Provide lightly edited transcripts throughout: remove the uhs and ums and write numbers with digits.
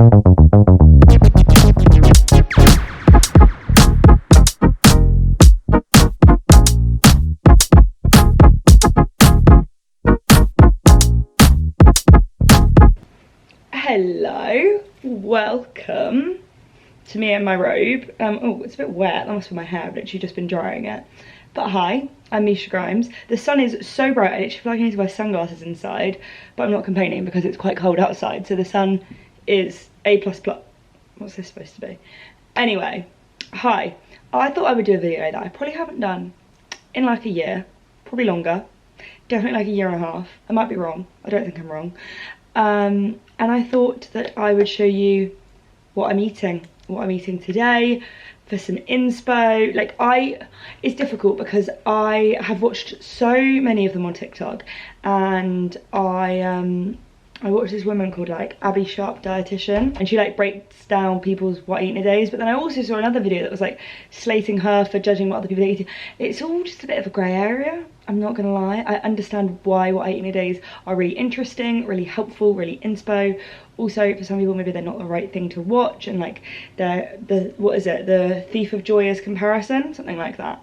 Hello, welcome to me and my robe. Oh, it's a bit wet, that must be my hair, I've literally just been drying it. But hi, I'm Misha Grimes. The sun is so bright, I literally feel like I need to wear sunglasses inside, but I'm not complaining because it's quite cold outside, so the sun is A++. What's this supposed to be? Anyway, hi. I thought I would do a video that I probably haven't done in like a year, probably longer, definitely like a year and a half. I might be wrong, I don't think I'm wrong. And I thought that I would show you what I'm eating today for some inspo. Like it's difficult because I have watched so many of them on TikTok, and I watched this woman called like Abby Sharp Dietitian, and she like breaks down people's what eating a days. But then I also saw another video that was like slating her for judging what other people are eating. It's all just a bit of a grey area, I'm not gonna lie. I understand why what I eat in a days are really interesting, really helpful, really inspo. Also, for some people, maybe they're not the right thing to watch, and like the what is it? The thief of joy is comparison, something like that.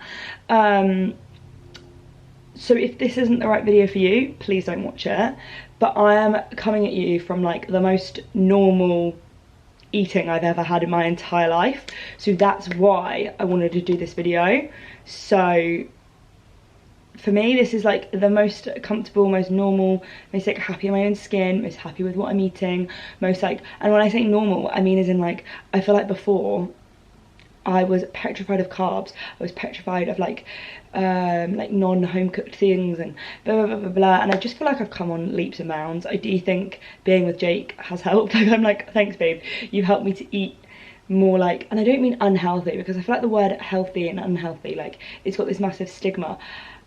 So if this isn't the right video for you, please don't watch it. But I am coming at you from like the most normal eating I've ever had in my entire life. So that's why I wanted to do this video. So for me, this is like the most comfortable, most normal, most like happy in my own skin, most happy with what I'm eating, most like, and when I say normal, I mean as in like, I feel like before I was petrified of carbs. I was petrified of like non-home cooked things and blah, blah, blah, blah, and I just feel like I've come on leaps and bounds. I do think being with Jake has helped. Like, I'm like, thanks babe, you've helped me to eat more like, and I don't mean unhealthy, because I feel like the word healthy and unhealthy, like it's got this massive stigma.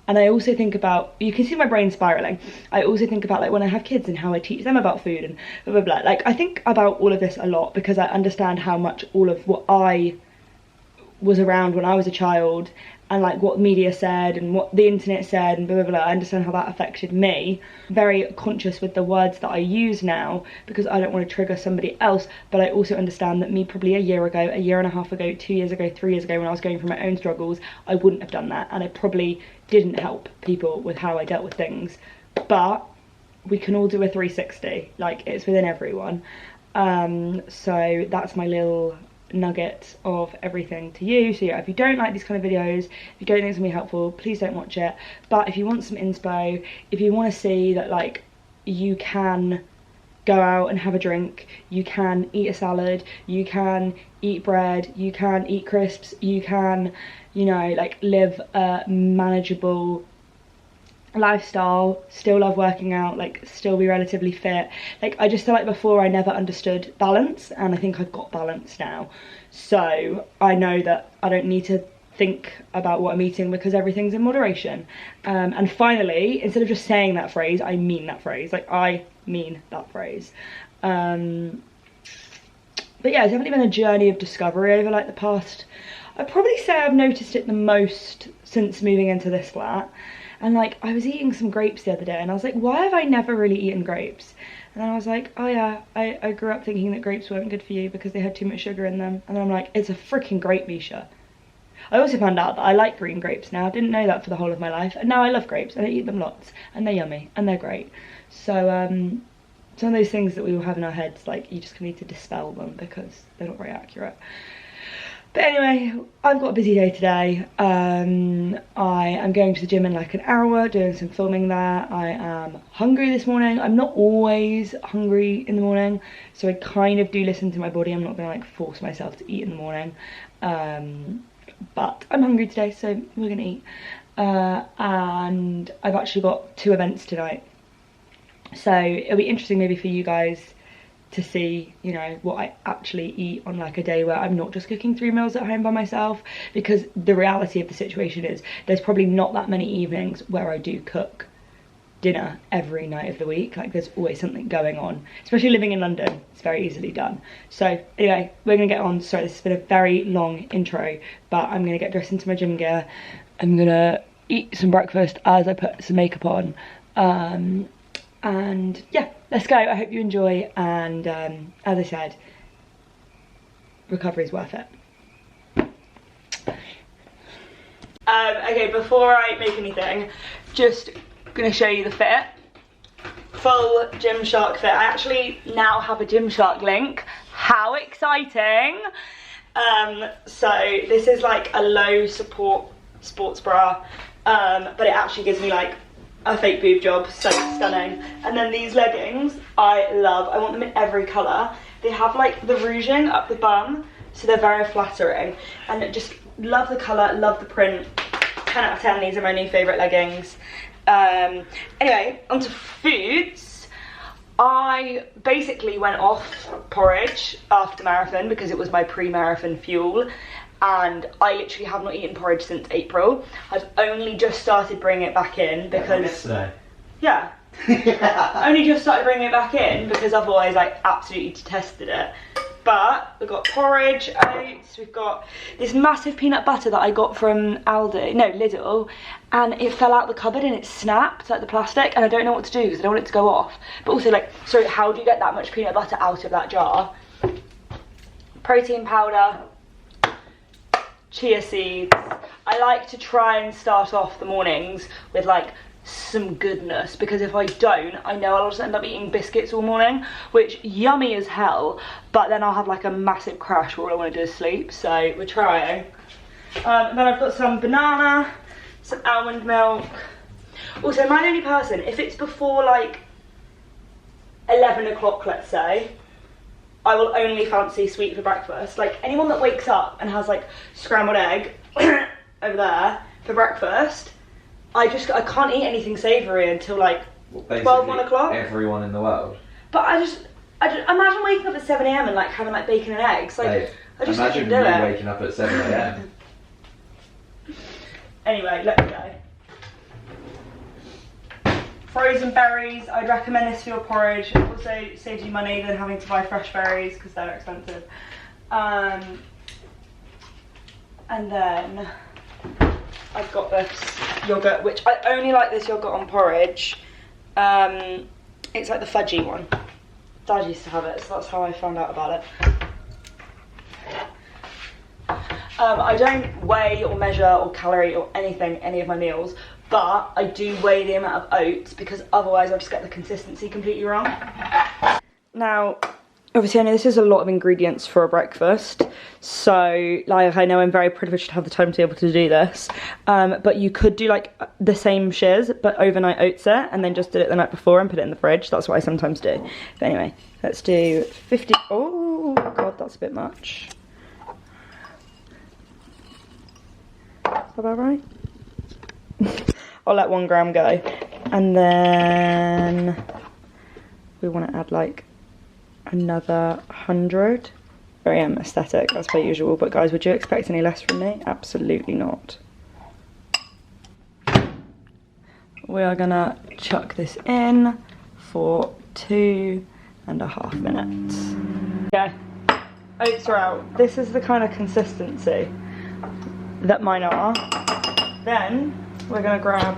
And I also think about, you can see my brain spiraling, I also think about like when I have kids and how I teach them about food and blah, blah, blah. Like I think about all of this a lot because I understand how much all of what I was around when I was a child, and like what media said and what the internet said and blah, blah, blah. I understand how that affected me. Very conscious with the words that I use now because I don't want to trigger somebody else, but I also understand that me probably a year ago, a year and a half ago, 2 years ago, 3 years ago, when I was going through my own struggles, I wouldn't have done that, and I probably didn't help people with how I dealt with things. But we can all do a 360, like it's within everyone. So that's my little nugget of everything to you. So yeah, if you don't like these kind of videos, if you don't think it's gonna be helpful, please don't watch it. But if you want some inspo, if you want to see that like you can go out and have a drink, you can eat a salad, you can eat bread, you can eat crisps, you can, you know, like live a manageable lifestyle, still love working out, like still be relatively fit. Like I just feel like before I never understood balance, and I think I've got balance now. So I know that I don't need to think about what I'm eating because everything's in moderation. And finally, instead of just saying that phrase, I mean that phrase. Like I mean that phrase. But yeah, it's definitely been a journey of discovery over like the past, I'd probably say I've noticed it the most since moving into this flat. And like I was eating some grapes the other day and I was like, why have I never really eaten grapes? And then I was like, oh yeah, I grew up thinking that grapes weren't good for you because they had too much sugar in them. And then I'm like, it's a freaking grape, Misha. I also found out that I like green grapes now. I didn't know that for the whole of my life, and now I love grapes and I eat them lots, and they're yummy and they're great. So some of those things that we all have in our heads, like you just need to dispel them because they're not very accurate. But anyway, I've got a busy day today. I am going to the gym in like an hour, doing some filming there. I am hungry this morning. I'm not always hungry in the morning, so I kind of do listen to my body. I'm not gonna like force myself to eat in the morning. But I'm hungry today, so we're gonna eat. And I've actually got 2 events tonight. So it'll be interesting maybe for you guys to see, you know, what I actually eat on like a day where I'm not just cooking 3 meals at home by myself, because the reality of the situation is there's probably not that many evenings where I do cook dinner every night of the week. Like there's always something going on, especially living in London. It's very easily done. So anyway, we're gonna get on. Sorry, this has been a very long intro, but I'm gonna get dressed into my gym gear. I'm gonna eat some breakfast as I put some makeup on, and yeah, let's go. I hope you enjoy, and as I said, recovery's worth it. Okay, before I make anything, just gonna show you the fit. Full Gymshark fit. I actually now have a Gymshark link. How exciting! So this is like a low support sports bra, but it actually gives me like a fake boob job, so stunning. And then these leggings, I love. I want them in every colour. They have like the ruching up the bum, so they're very flattering. And just love the colour, love the print. 10 out of 10, these are my new favourite leggings. Anyway, onto foods. I basically went off porridge after marathon because it was my pre-marathon fuel, and I literally have not eaten porridge since April. I've only just started bringing it back in because... yesterday. Yeah. Only just started bringing it back in because otherwise I absolutely detested it. But we've got porridge, oats, we've got this massive peanut butter that I got from Lidl, and it fell out the cupboard and it snapped, like the plastic, and I don't know what to do because I don't want it to go off. But also, like, so how do you get that much peanut butter out of that jar? Protein powder, chia seeds. I like to try and start off the mornings with like some goodness, because if I don't, I know I'll just end up eating biscuits all morning, which yummy as hell, but then I'll have like a massive crash where all I want to do is sleep. So we're trying. Then I've got some banana, some almond milk. Also, am I the only person, if it's before like 11 o'clock, let's say, I will only fancy sweet for breakfast. Like anyone that wakes up and has like scrambled egg over there for breakfast, I can't eat anything savoury until like 12, 1 o'clock. Everyone in the world. But I just imagine waking up at 7 AM and like having like bacon and eggs. Like, hey, I just imagine couldn't do it. waking up at 7 AM. Anyway, let's go. Frozen berries, I'd recommend this for your porridge. It also saves you money than having to buy fresh berries because they're expensive. And then I've got this yogurt, which I only like this yogurt on porridge. It's like the fudgy one. Dad used to have it, so that's how I found out about it. I don't weigh or measure or calorie or anything, any of my meals, but I do weigh the amount of oats because otherwise I'll just get the consistency completely wrong. Now, obviously I know this is a lot of ingredients for a breakfast, so like I know I'm very privileged to have the time to be able to do this, but you could do like the same shiz but overnight oats it and then just did it the night before and put it in the fridge. That's what I sometimes do. But anyway, let's do 50. Oh god, that's a bit much. Is that about right? I'll let 1 gram go, and then we want to add like another 100. Very aesthetic as per usual, but guys, would you expect any less from me? Absolutely not. We are gonna chuck this in for 2.5 minutes. Okay, oats are out. This is the kind of consistency that mine are. Then we're gonna grab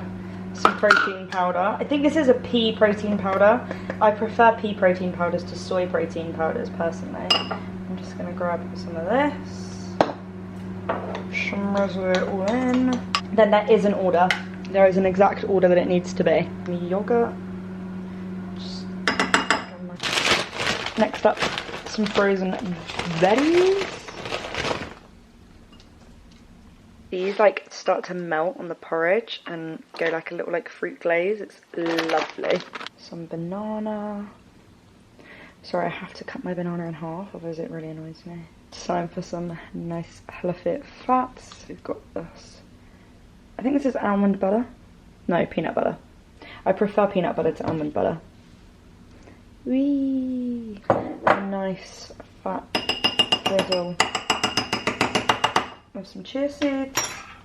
some protein powder. I think this is a pea protein powder. I prefer pea protein powders to soy protein powders personally. I'm just gonna grab some of this, shimmer it all in. Then there is an order. There is an exact order that it needs to be. Yogurt. Next up, some frozen veggies. These like start to melt on the porridge and go like a little like fruit glaze. It's lovely. Some banana. Sorry, I have to cut my banana in half, otherwise it really annoys me. It's time for some nice healthy fats. We've got this. I think this is almond butter. No, peanut butter. I prefer peanut butter to almond butter. Whee! Nice fat drizzle with some chia seeds,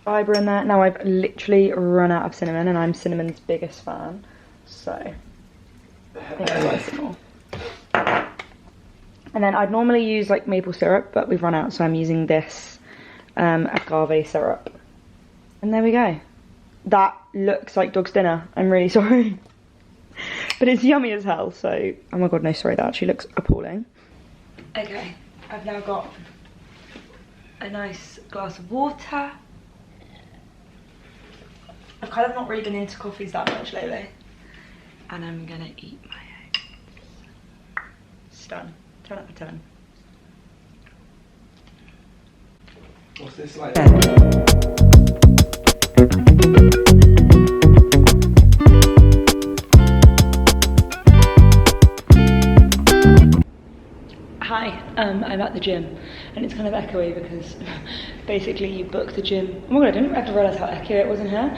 fibre in there. Now I've literally run out of cinnamon and I'm cinnamon's biggest fan, so I think I'll like some more. And then I'd normally use like maple syrup, but we've run out, so I'm using this agave syrup. And there we go. That looks like dog's dinner. I'm really sorry. But it's yummy as hell, so... Oh my god, no, sorry, that actually looks appalling. Okay, I've now got a nice glass of water. I've kind of not really been into coffees that much lately. And I'm gonna eat my oats. It's done. 10 out of 10. What's this like? Hi, I'm at the gym and it's kind of echoey because basically you book the gym. Oh my god, I didn't have to realise how echoey it was in here.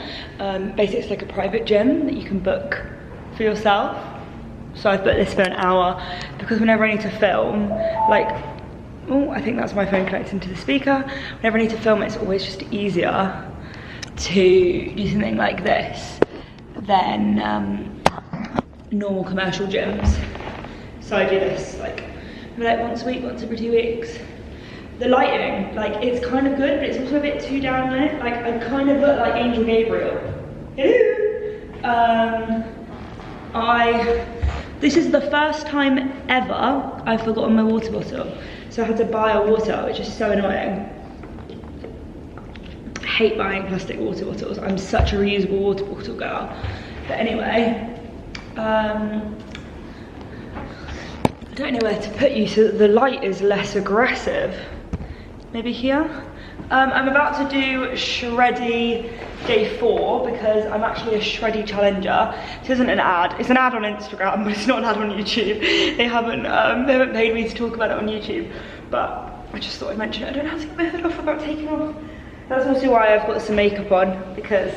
Basically it's like a private gym that you can book for yourself. So I've booked this for an hour because whenever I need to film, like, oh, I think that's my phone connecting to the speaker. Whenever I need to film, it's always just easier to do something like this than normal commercial gyms. So I do this like once a week, once every 2 weeks. The lighting, like, it's kind of good, but it's also a bit too downlit. Like, I kind of look like Angel Gabriel. Hello. This is the first time ever I've forgotten my water bottle. So I had to buy a water, which is so annoying. I hate buying plastic water bottles. I'm such a reusable water bottle girl. But anyway, I don't know where to put you so that the light is less aggressive. Maybe here? I'm about to do Shreddy day 4 because I'm actually a Shreddy challenger. This isn't an ad. It's an ad on Instagram, but it's not an ad on YouTube. They haven't paid me to talk about it on YouTube, but I just thought I'd mention it. I don't know how to get my hood off without taking off. That's also why I've got some makeup on, because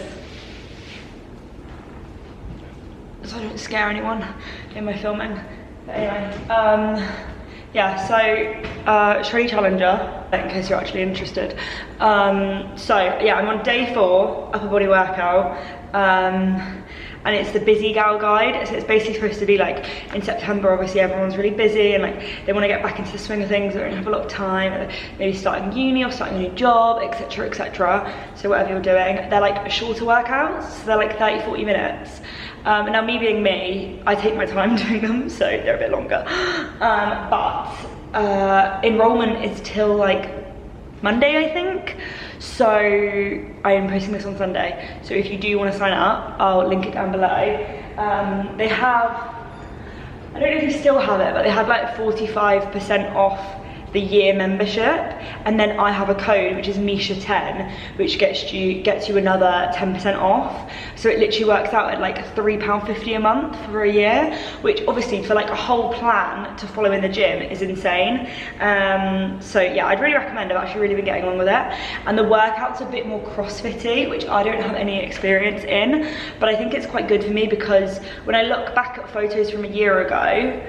so I don't scare anyone in my filming. But anyway, yeah, so Shreddy Challenger, in case you're actually interested. So yeah, I'm on day 4, upper body workout, and it's the busy gal guide. So it's basically supposed to be like, in September, obviously everyone's really busy and like they want to get back into the swing of things, they don't have a lot of time, maybe starting uni or starting a new job, etc, etc. So whatever you're doing, they're like shorter workouts, so they're like 30-40 minutes. And now me being me, I take my time doing them, so they're a bit longer. But enrollment is till like Monday, I think. So I am posting this on Sunday. So if you do want to sign up, I'll link it down below. They have, I don't know if you still have it, but they have like 45% off the year membership, and then I have a code which is Misha10, which gets you another 10% off. So it literally works out at like £3.50 a month for a year, which obviously for like a whole plan to follow in the gym is insane. So yeah, I'd really recommend. I've actually really been getting on with it, and the workout's a bit more CrossFit-y, which I don't have any experience in, but I think it's quite good for me because when I look back at photos from a year ago,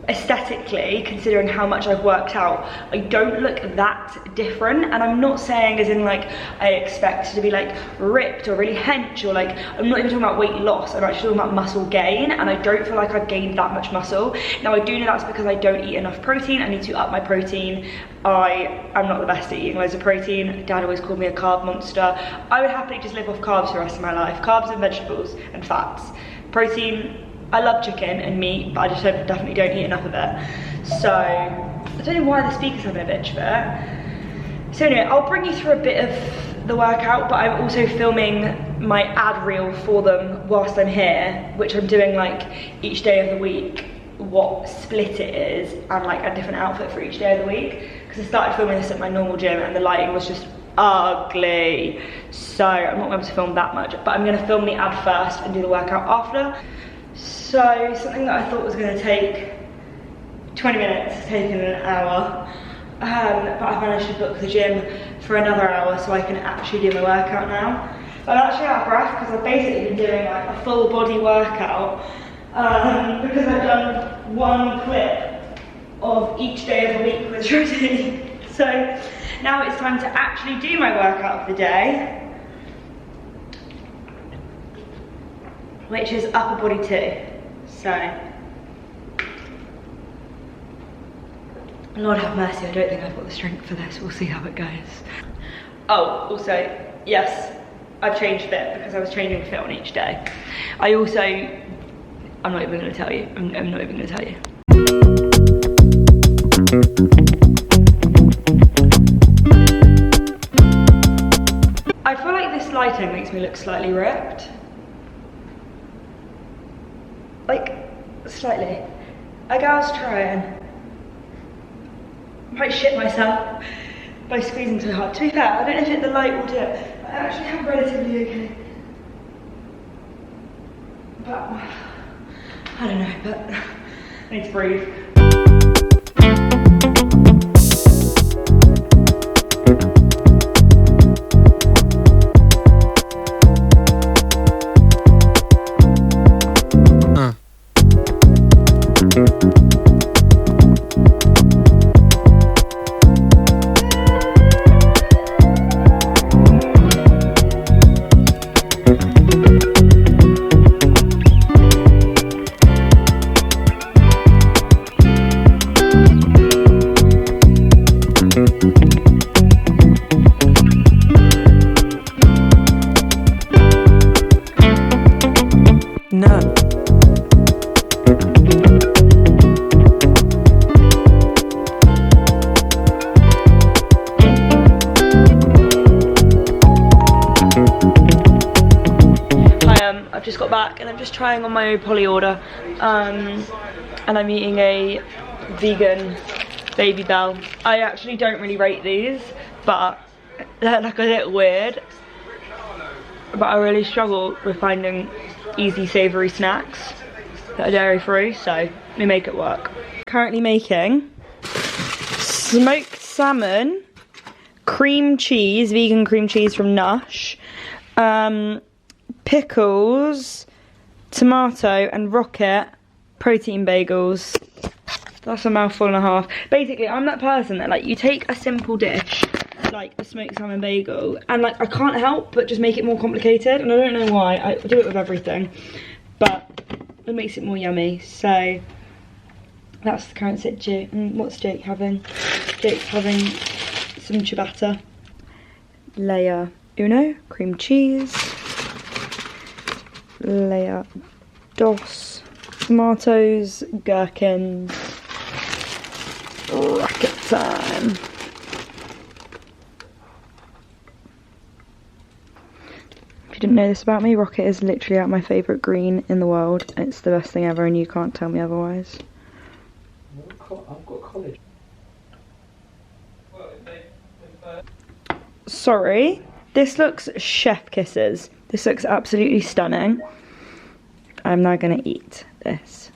aesthetically, considering how much I've worked out, I don't look that different. And I'm not saying as in like I expect to be like ripped or really hench, or like, I'm not even talking about weight loss, I'm actually talking about muscle gain, and I don't feel like I've gained that much muscle. Now I do know that's because I don't eat enough protein. I need to up my protein. I'm not the best at eating loads of protein. Dad always called me a carb monster. I would happily just live off carbs for the rest of my life. Carbs and vegetables and fats. Protein, I love chicken and meat, but I just definitely don't eat enough of it. So I don't know why the speaker's having a bitch of it. So anyway, I'll bring you through a bit of the workout, but I'm also filming my ad reel for them whilst I'm here, which I'm doing like each day of the week, what split it is, and like a different outfit for each day of the week. Because I started filming this at my normal gym and the lighting was just ugly. So I'm not able to film that much, but I'm gonna film the ad first and do the workout after. So something that I thought was going to take 20 minutes has taken an hour, but I've managed to book the gym for another hour so I can actually do my workout now. I'm actually out of breath because I've basically been doing like a full body workout because I've done one clip of each day of the week with Shreddy. So now it's time to actually do my workout of the day, which is upper body 2. So, Lord have mercy, I don't think I've got the strength for this. We'll see how it goes. Oh, also, yes, I've changed fit because I was changing fit on each day. I also, I'm not even going to tell you. I'm not even going to tell you. look slightly ripped. Like, slightly. A girl's trying. I might shit myself by squeezing too hard. To be fair, I don't know if the light will do it. I actually am relatively okay. But, I don't know, but I need to breathe. I've just got back and I'm just trying on my poly order, and I'm eating a vegan Baby Bell. I actually don't really rate these, but they're like a little weird, but I really struggle with finding easy savoury snacks that are dairy free, so we make it work. Currently making smoked salmon, cream cheese, vegan cream cheese from Nush, pickles, tomato and rocket protein bagels. That's a mouthful and a half. Basically, I'm that person that, like, you take a simple dish like a smoked salmon bagel and, like, I can't help but just make it more complicated, and I don't know why. I do it with everything, but it makes it more yummy. So that's the current situation. What's Jake having? Jake's having some ciabatta, layer uno, cream cheese, layer dos, tomatoes, gherkins, rocket time. If you didn't know this about me, rocket is literally my favourite green in the world. It's the best thing ever and you can't tell me otherwise. I've got college. Sorry, this looks chef kisses. This looks absolutely stunning. I'm now gonna eat this.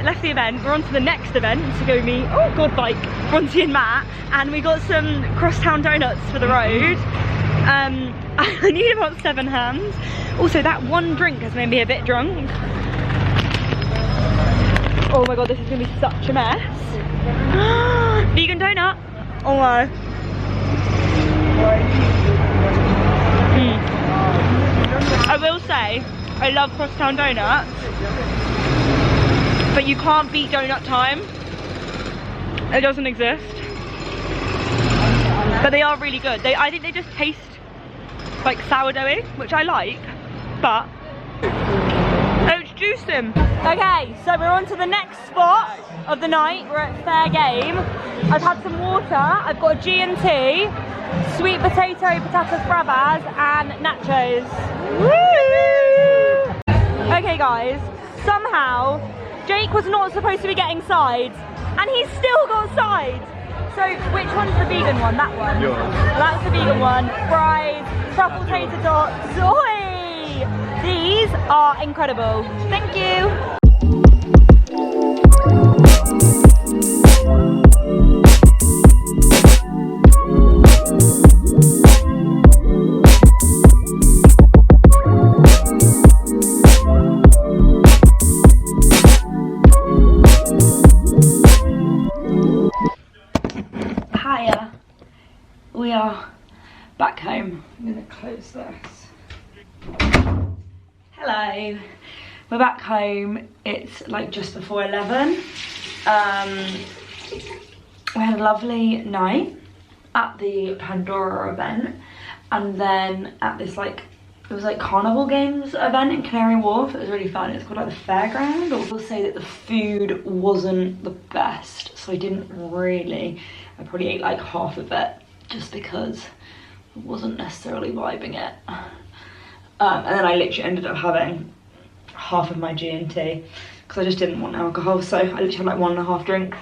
Left the event, we're on to the next event to go meet, oh god, bike, Bronte and Matt, and we got some crosstown donuts for the road. I need about 7 hands. Also, that one drink has made me a bit drunk. Oh my god, this is gonna be such a mess. Vegan donut. Oh my. I will say, I love crosstown donuts, but you can't beat donut time. It doesn't exist. But they are really good. I think they just taste like sourdoughy, which I like, but it's juicing. Okay, so we're on to the next spot of the night. We're at Fair Game. I've had some water, I've got a G&T, sweet potato, patatas bravas, and nachos. Woo! Okay guys, somehow Jake was not supposed to be getting sides, and he's still got sides. So which one's the vegan one? That one? Yours. That's the vegan one. Fries, truffle tater tots. Oi! These are incredible. Thank you. gonna close this. Hello, we're back home. It's like just before 11. We had a lovely night at the Pandora event, and then at this like, it was like carnival games event in Canary Wharf. It was really fun. It's called like the fairground. I will say that the food wasn't the best, so I probably ate like half of it just because I wasn't necessarily vibing it. And then I literally ended up having half of my G&T because I just didn't want alcohol, so I literally had like 1.5 drinks.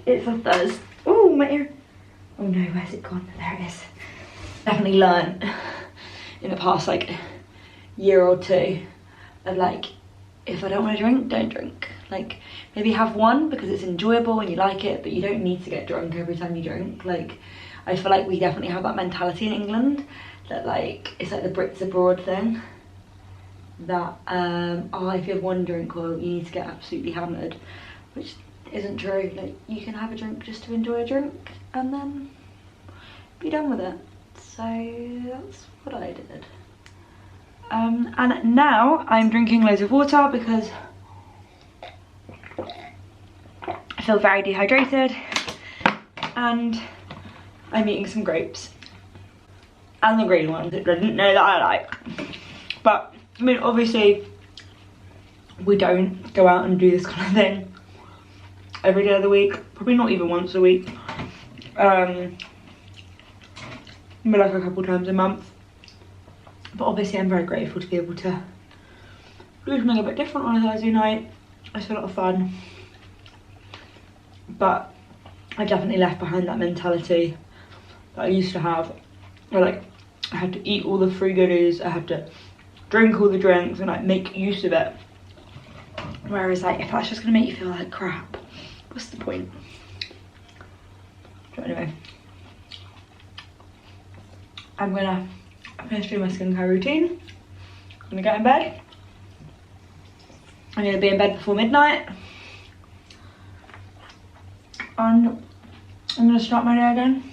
It's a Thursday. Oh, my ear. Oh no, where's it gone? There it is. Definitely learned in the past like year or two of like, if I don't want to drink, don't drink. Like, maybe have one because it's enjoyable and you like it, but you don't need to get drunk every time you drink. Like, I feel like we definitely have that mentality in England that like, it's like the Brits abroad thing that oh, if you have one drink, well, you need to get absolutely hammered, which isn't true. Like, you can have a drink just to enjoy a drink and then be done with it. So that's what I did. And now I'm drinking loads of water because I feel very dehydrated, and I'm eating some grapes and the green ones that I didn't know that I like. But I mean, obviously we don't go out and do this kind of thing every day of the week, probably not even once a week, maybe like a couple times a month. But obviously I'm very grateful to be able to do something a bit different on a Thursday night. It's a lot of fun, but I definitely left behind that mentality that I used to have, where like I had to eat all the free goodies, I had to drink all the drinks and like make use of it. Whereas like, if that's just gonna make you feel like crap, what's the point? So anyway, I'm gonna finish doing my skincare routine. I'm gonna get in bed. I'm gonna be in bed before midnight. And I'm gonna start my day again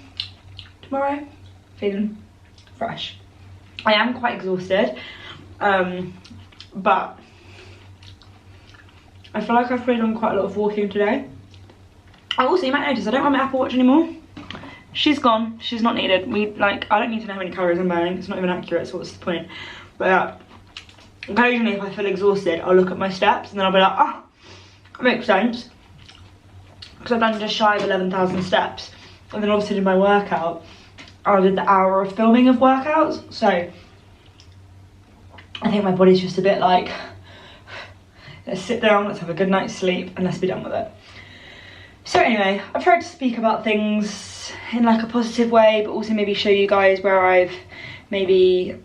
tomorrow, feeling fresh. I am quite exhausted, but I feel like I've probably done quite a lot of walking today. Also, you might notice I don't have my Apple Watch anymore. She's gone, she's not needed. I don't need to know how many calories I'm burning, it's not even accurate, so what's the point? But occasionally if I feel exhausted, I'll look at my steps and then I'll be like, ah, that makes sense. Because I've done just shy of 11,000 steps. And then obviously did my workout. I did the hour of filming of workouts. So I think my body's just a bit like, let's sit down, let's have a good night's sleep and let's be done with it. So anyway, I've tried to speak about things in like a positive way, but also maybe show you guys where I've maybe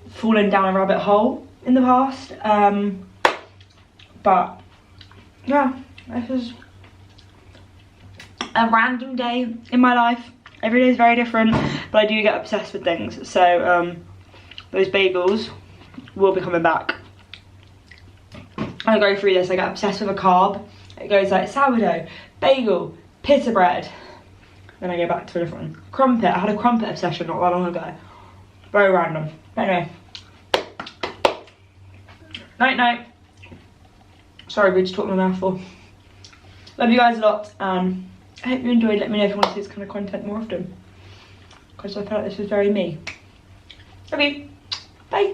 fallen down a rabbit hole in the past. But yeah, this is a random day in my life. Every day is very different, but I do get obsessed with things. So those bagels will be coming back. I go through this, I get obsessed with a carb. It goes like sourdough, bagel, pita bread. Then I go back to a different one. Crumpet, I had a crumpet obsession not that long ago. Very random. Anyway. Night night. Sorry, we just talked my mouth full. Love you guys a lot, and I hope you enjoyed. Let me know if you want to see this kind of content more often, because I feel like this was very me. Okay, bye.